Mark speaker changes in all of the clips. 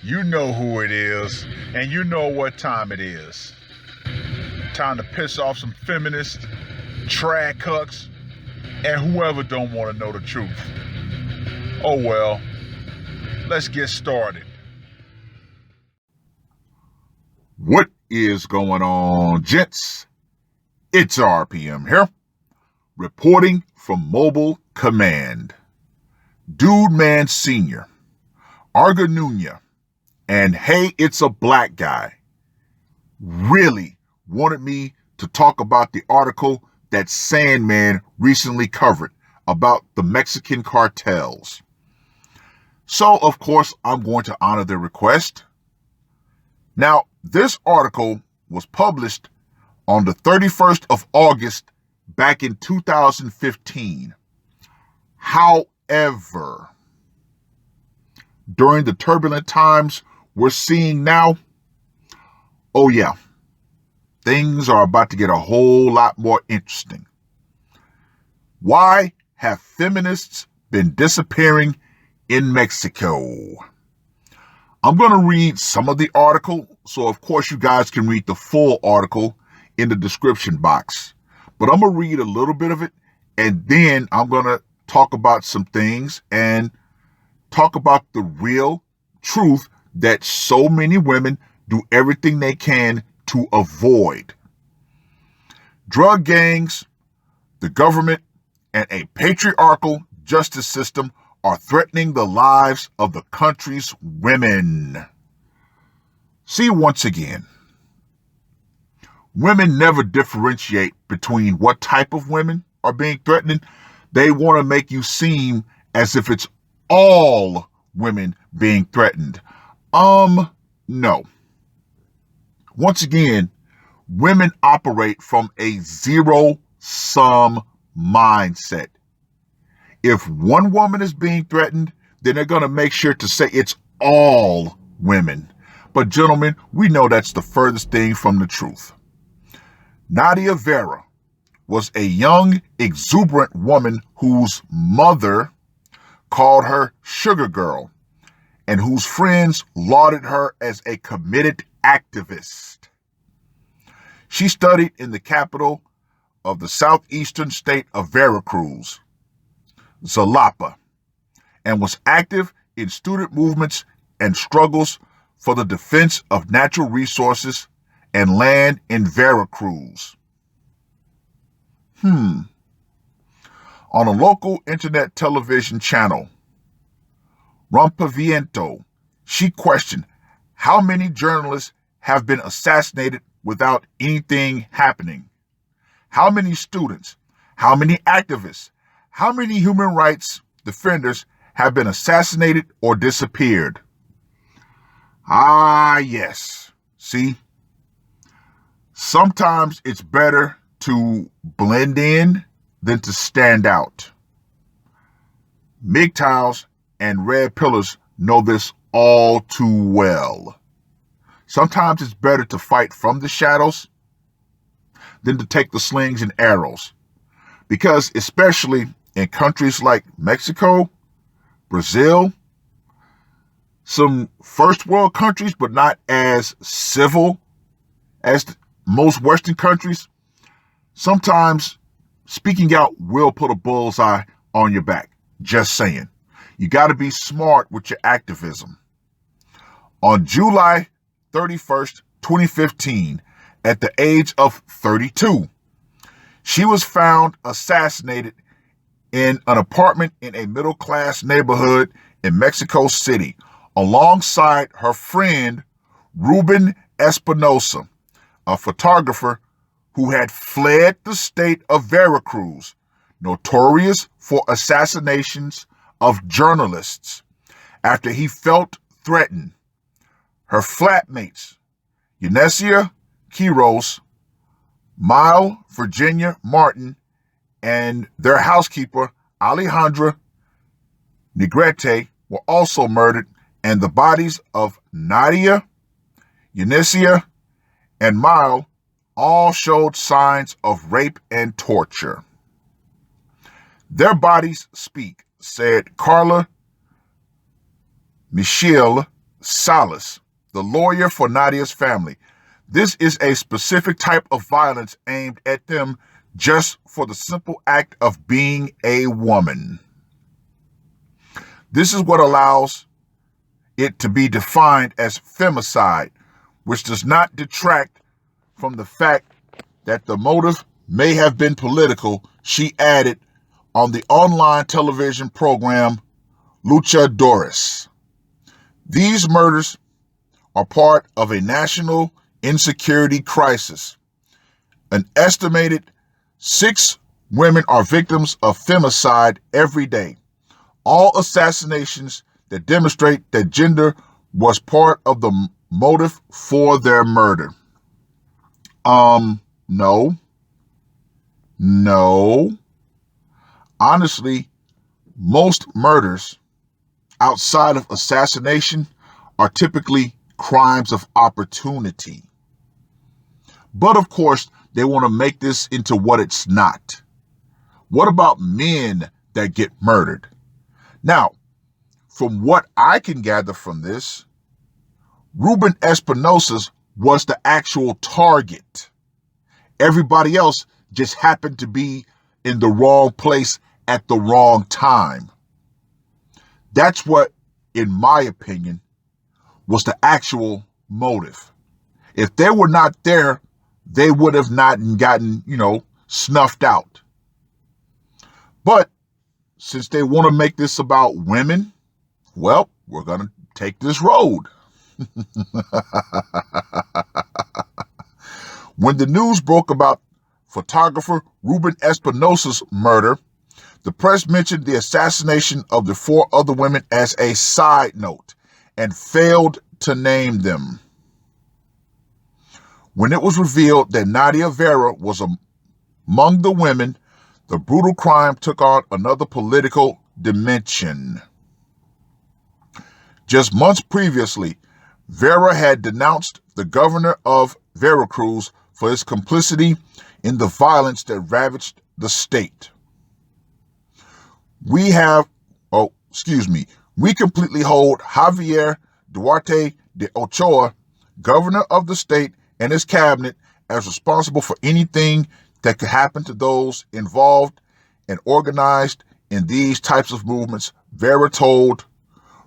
Speaker 1: You know who it is, and you know what time it is. Time to piss off some feminists, trad cucks, and whoever don't want to know the truth. Oh well, let's get started. What is going on, gents? It's RPM here, reporting from Mobile Command. Dude Man Sr., Arganunya, and Hey, It's a Black Guy really wanted me to talk about the article that Sandman recently covered about the Mexican cartels. So, of course, I'm going to honor their request. Now, this article was published on the 31st of August back in 2015. However, during the turbulent times we're seeing now, oh yeah, things are about to get a whole lot more interesting. Why have feminists been disappearing in Mexico? I'm going to read some of the article, so of course you guys can read the full article in the description box. But I'm going to read a little bit of it, and then I'm going to talk about some things and talk about the real truth that so many women do everything they can to avoid. Drug gangs, the government, and a patriarchal justice system are threatening the lives of the country's women. See, once again, women never differentiate between what type of women are being threatened. They want to make you seem as if it's all women being threatened. No. Once again, women operate from a zero-sum mindset. If one woman is being threatened, then they're going to make sure to say it's all women. But gentlemen, we know that's the furthest thing from the truth. Nadia Vera was a young, exuberant woman whose mother called her Sugar Girl and whose friends lauded her as a committed activist. She studied in the capital of the southeastern state of Veracruz, Jalapa, and was active in student movements and struggles for the defense of natural resources and land in Veracruz. On a local internet television channel, Rompaviento, she questioned how many journalists have been assassinated without anything happening. How many students, how many activists, how many human rights defenders have been assassinated or disappeared? Ah, yes. See, sometimes it's better to blend in than to stand out. MGTOWs and red pillars know this all too well. Sometimes it's better to fight from the shadows than to take the slings and arrows. Because especially in countries like Mexico, Brazil, some first world countries, but not as civil as most Western countries, sometimes speaking out will put a bullseye on your back. Just saying. You got to be smart with your activism. On July 31st, 2015, at the age of 32, she was found assassinated in an apartment in a middle-class neighborhood in Mexico City, alongside her friend Ruben Espinosa, a photographer who had fled the state of Veracruz, notorious for assassinations of journalists, after he felt threatened. Her flatmates, Eunicia Quiros, Mile Virginia Martin, and their housekeeper, Alejandra Negrete, were also murdered, and the bodies of Nadia, Eunicia, and Mile all showed signs of rape and torture. Their bodies speak, said Carla Michelle Salas, the lawyer for Nadia's family. This is a specific type of violence aimed at them just for the simple act of being a woman. This is what allows it to be defined as femicide, which does not detract from the fact that the motive may have been political, she added on the online television program Luchadores. These murders are part of a national insecurity crisis. An estimated 6 women are victims of femicide every day. All assassinations that demonstrate that gender was part of the motive for their murder. No. Honestly, most murders outside of assassination are typically crimes of opportunity. But of course, they want to make this into what it's not. What about men that get murdered? Now, from what I can gather from this, Ruben Espinosa was the actual target. Everybody else just happened to be in the wrong place at the wrong time. That's what, in my opinion, was the actual motive. If they were not there, they would have not gotten, snuffed out. But since they want to make this about women, well, we're going to take this road. When the news broke about photographer Ruben Espinosa's murder, the press mentioned the assassination of the 4 other women as a side note and failed to name them. When it was revealed that Nadia Vera was among the women, the brutal crime took on another political dimension. Just months previously, Vera had denounced the governor of Veracruz for his complicity in the violence that ravaged the state. We completely hold Javier Duarte de Ochoa, governor of the state, and his cabinet as responsible for anything that could happen to those involved and organized in these types of movements, Vera told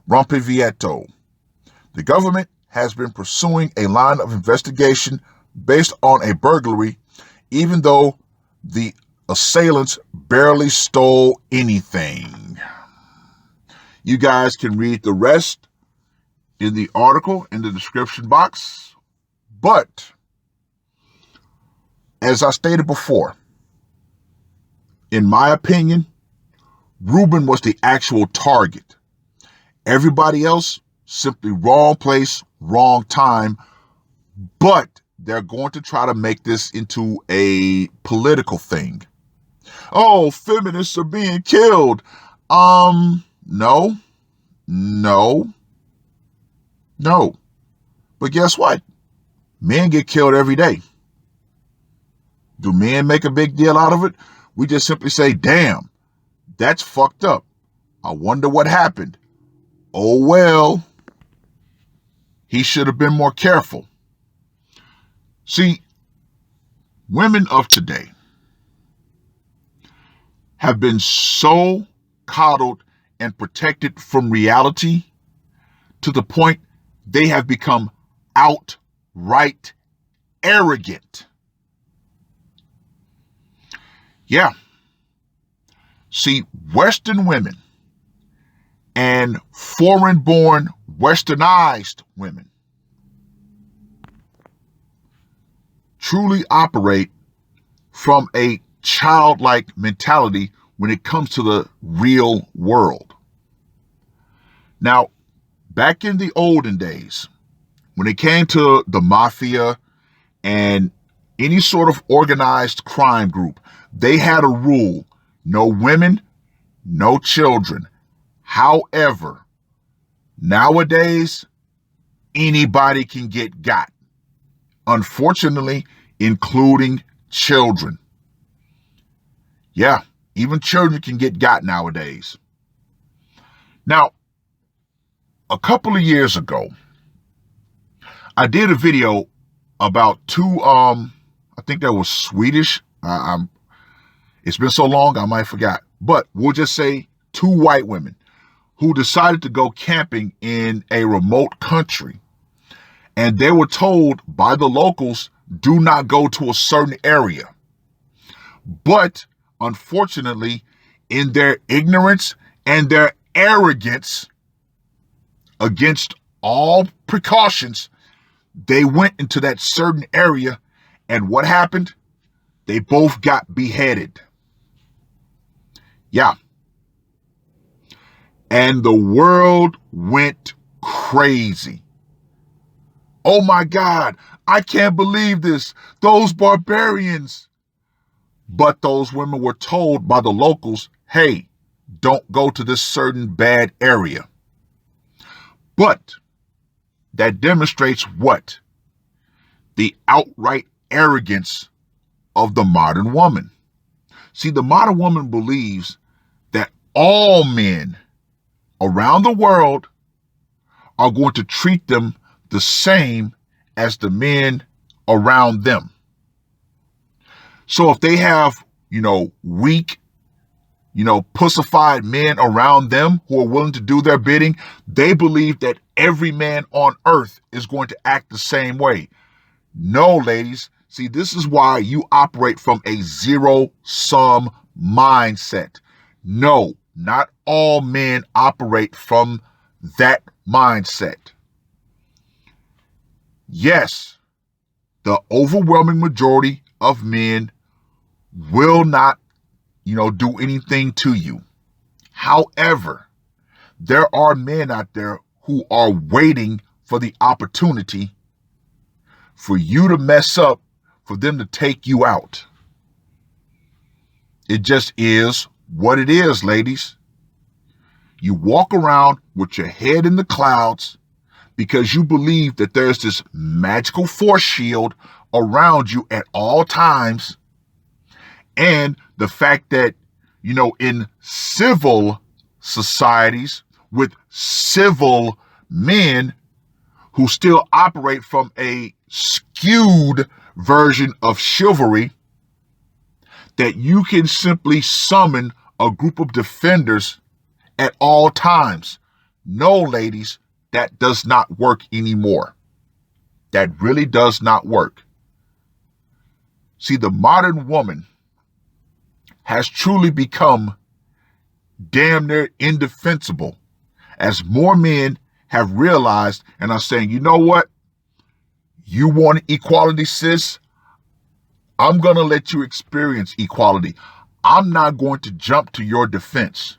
Speaker 1: Rompevieto. The government has been pursuing a line of investigation based on a burglary, even though the assailants barely stole anything. You guys can read the rest in the article in the description box. But, as I stated before, in my opinion, Ruben was the actual target. Everybody else, simply wrong place, wrong time. But they're going to try to make this into a political thing. Oh, feminists are being killed. No. But guess what? Men get killed every day. Do men make a big deal out of it? We just simply say, damn, that's fucked up. I wonder what happened. Oh, well, he should have been more careful. See, women of today have been so coddled and protected from reality to the point they have become outright arrogant. Yeah. See, Western women and foreign-born, westernized women truly operate from a childlike mentality when it comes to the real world. Now, back in the olden days, when it came to the mafia and any sort of organized crime group, they had a rule: no women, no children. However, nowadays, anybody can get got. Unfortunately, including children. Yeah, even children can get got nowadays. Now, a couple of years ago, I did a video about two, I think that was Swedish. It's been so long, I might forgot. But we'll just say two white women who decided to go camping in a remote country. And they were told by the locals, do not go to a certain area. But unfortunately, in their ignorance and their arrogance against all precautions, they went into that certain area, and what happened? They both got beheaded. Yeah. And the world went crazy. Oh my God, I can't believe this. Those barbarians. But those women were told by the locals, hey, don't go to this certain bad area. But that demonstrates what? The outright arrogance of the modern woman. See, the modern woman believes that all men around the world are going to treat them the same as the men around them. So if they have, weak, pussified men around them who are willing to do their bidding, they believe that every man on earth is going to act the same way. No, ladies. See, this is why you operate from a zero-sum mindset. No, not all men operate from that mindset. Yes, the overwhelming majority of men will not, do anything to you. However, there are men out there who are waiting for the opportunity for you to mess up, for them to take you out. It just is what it is, ladies. You walk around with your head in the clouds because you believe that there's this magical force shield around you at all times. And the fact that, in civil societies with civil men who still operate from a skewed version of chivalry, that you can simply summon a group of defenders at all times. No, ladies, that does not work anymore. That really does not work. See, the modern woman has truly become damn near indefensible as more men have realized and are saying, you know what? You want equality, sis? I'm going to let you experience equality. I'm not going to jump to your defense.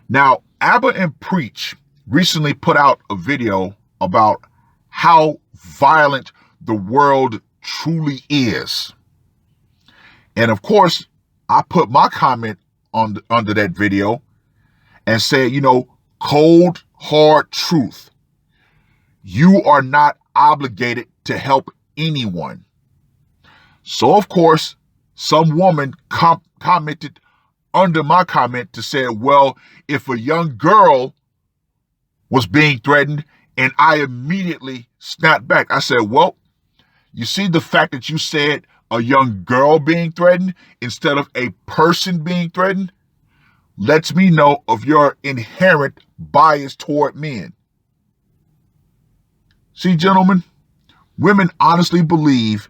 Speaker 1: Now, Abba and Preach recently put out a video about how violent the world truly is. And of course, I put my comment under that video and said, cold, hard truth. You are not obligated to help anyone. So, of course, some woman commented under my comment to say, well, if a young girl was being threatened, and I immediately snapped back. I said, well, you see the fact that you said a young girl being threatened instead of a person being threatened lets me know of your inherent bias toward men. See, gentlemen, women honestly believe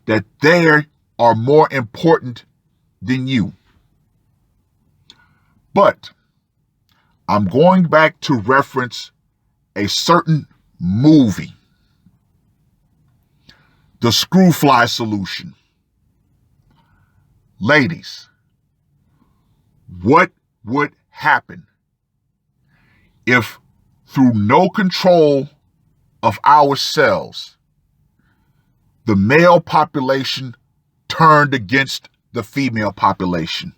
Speaker 1: that they are more important than you. But I'm going back to reference a certain movie, The Screwfly Solution. Ladies, what would happen if, through no control of ourselves, the male population turned against the female population?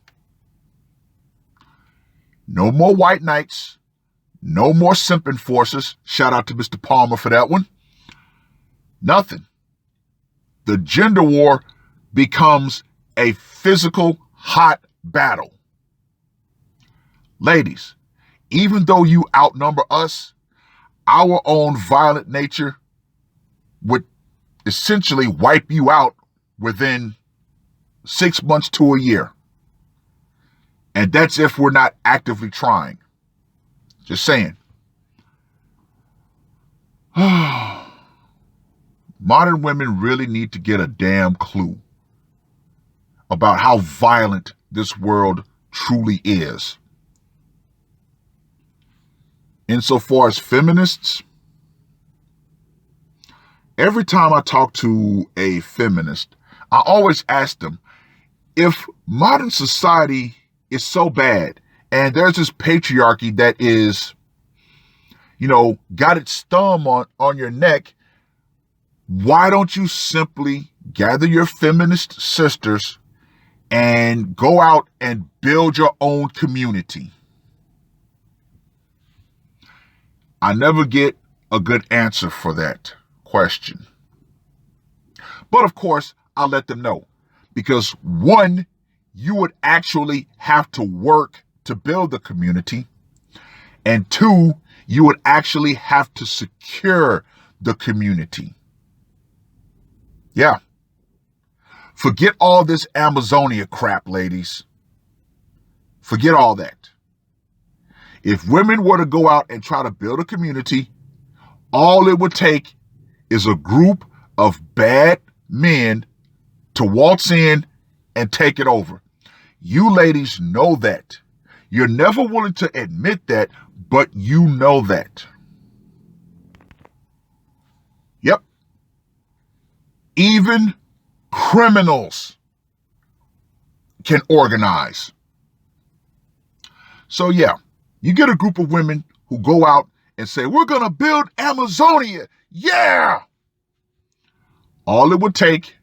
Speaker 1: No more white knights, no more simping forces. Shout out to Mr. Palmer for that one. Nothing. The gender war becomes a physical hot battle. Ladies, even though you outnumber us, our own violent nature would essentially wipe you out within 6 months to a year. And that's if we're not actively trying. Just saying. Modern women really need to get a damn clue about how violent this world truly is. Insofar as feminists, every time I talk to a feminist, I always ask them, if modern society is so bad and there's this patriarchy that is, got its thumb on your neck, why don't you simply gather your feminist sisters and go out and build your own community? I never get a good answer for that question. But of course, I'll let them know. Because one, you would actually have to work to build the community. And two, you would actually have to secure the community. Yeah. Forget all this Amazonia crap, ladies. Forget all that. If women were to go out and try to build a community, all it would take is a group of bad men to waltz in and take it over. You ladies know that. You're never willing to admit that, but you know that. Yep. Even criminals can organize. So yeah, you get a group of women who go out and say, we're going to build Amazonia. Yeah. All it would take,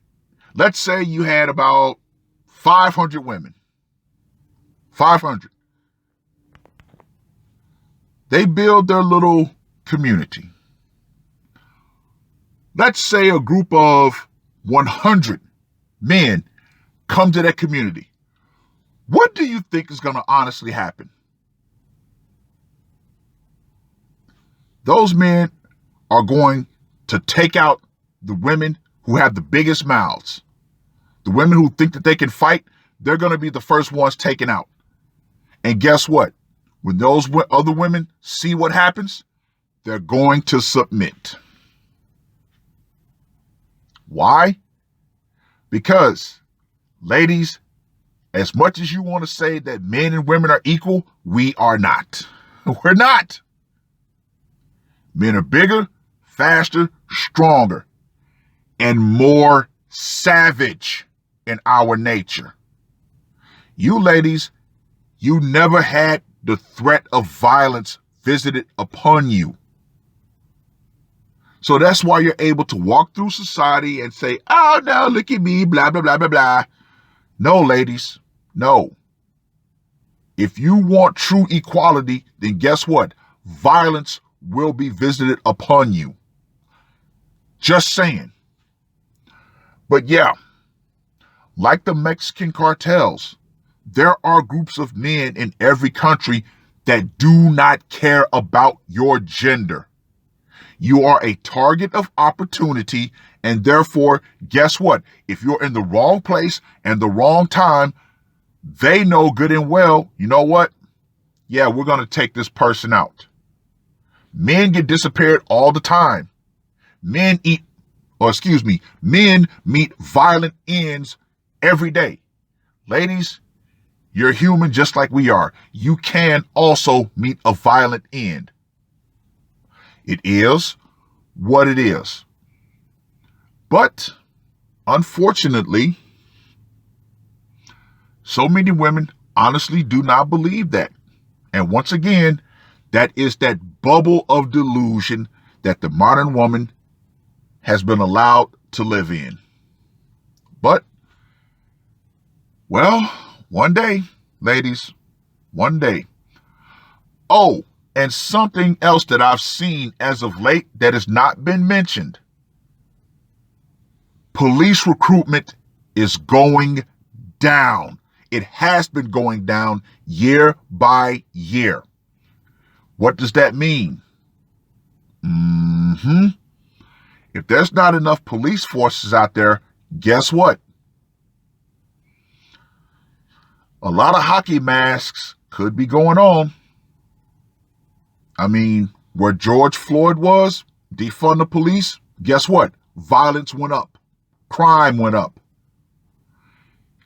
Speaker 1: let's say you had about 500 women. 500. They build their little community. Let's say a group of 100 men come to that community. What do you think is going to honestly happen? Those men are going to take out the women who have the biggest mouths. The women who think that they can fight, they're going to be the first ones taken out. And guess what? When those other women see what happens, they're going to submit. Why? Because, ladies, as much as you want to say that men and women are equal, we are not. We're not. Men are bigger, faster, stronger, and more savage in our nature. You ladies, you never had the threat of violence visited upon you. So that's why you're able to walk through society and say, oh, no, look at me, blah, blah, blah, blah, blah. No, ladies, no. If you want true equality, then guess what? Violence will be visited upon you. Just saying. But yeah, like the Mexican cartels, there are groups of men in every country that do not care about your gender. You are a target of opportunity, and therefore, guess what? If you're in the wrong place and the wrong time, they know good and well, you know what? Yeah, we're going to take this person out. Men get disappeared all the time. Men meet violent ends every day. Ladies, you're human just like we are. You can also meet a violent end. It is what it is. But unfortunately, so many women honestly do not believe that. And once again, that is that bubble of delusion that the modern woman has been allowed to live in. But, well, one day, ladies, one day. Oh, and something else that I've seen as of late that has not been mentioned. Police recruitment is going down. It has been going down year by year. What does that mean? If there's not enough police forces out there, guess what? A lot of hockey masks could be going on. I mean, where George Floyd was, defund the police, guess what? Violence went up. Crime went up.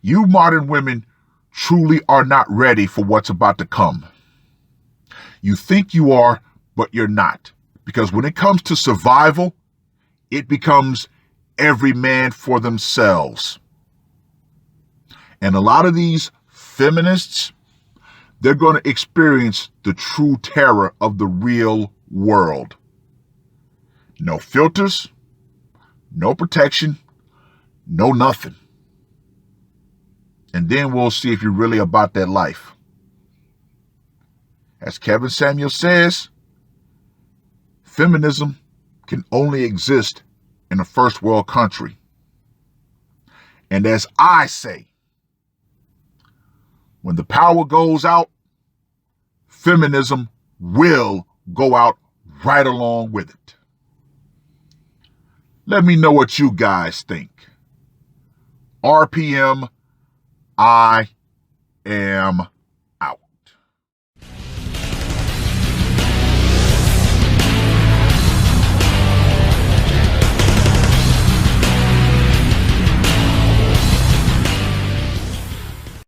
Speaker 1: You modern women truly are not ready for what's about to come. You think you are, but you're not. Because when it comes to survival, it becomes every man for themselves. And a lot of these feminists, they're going to experience the true terror of the real world. No filters, no protection, no nothing. And then we'll see if you're really about that life. As Kevin Samuel says, feminism can only exist in a first world country. And as I say, when the power goes out, feminism will go out right along with it. Let me know what you guys think. RPM, I am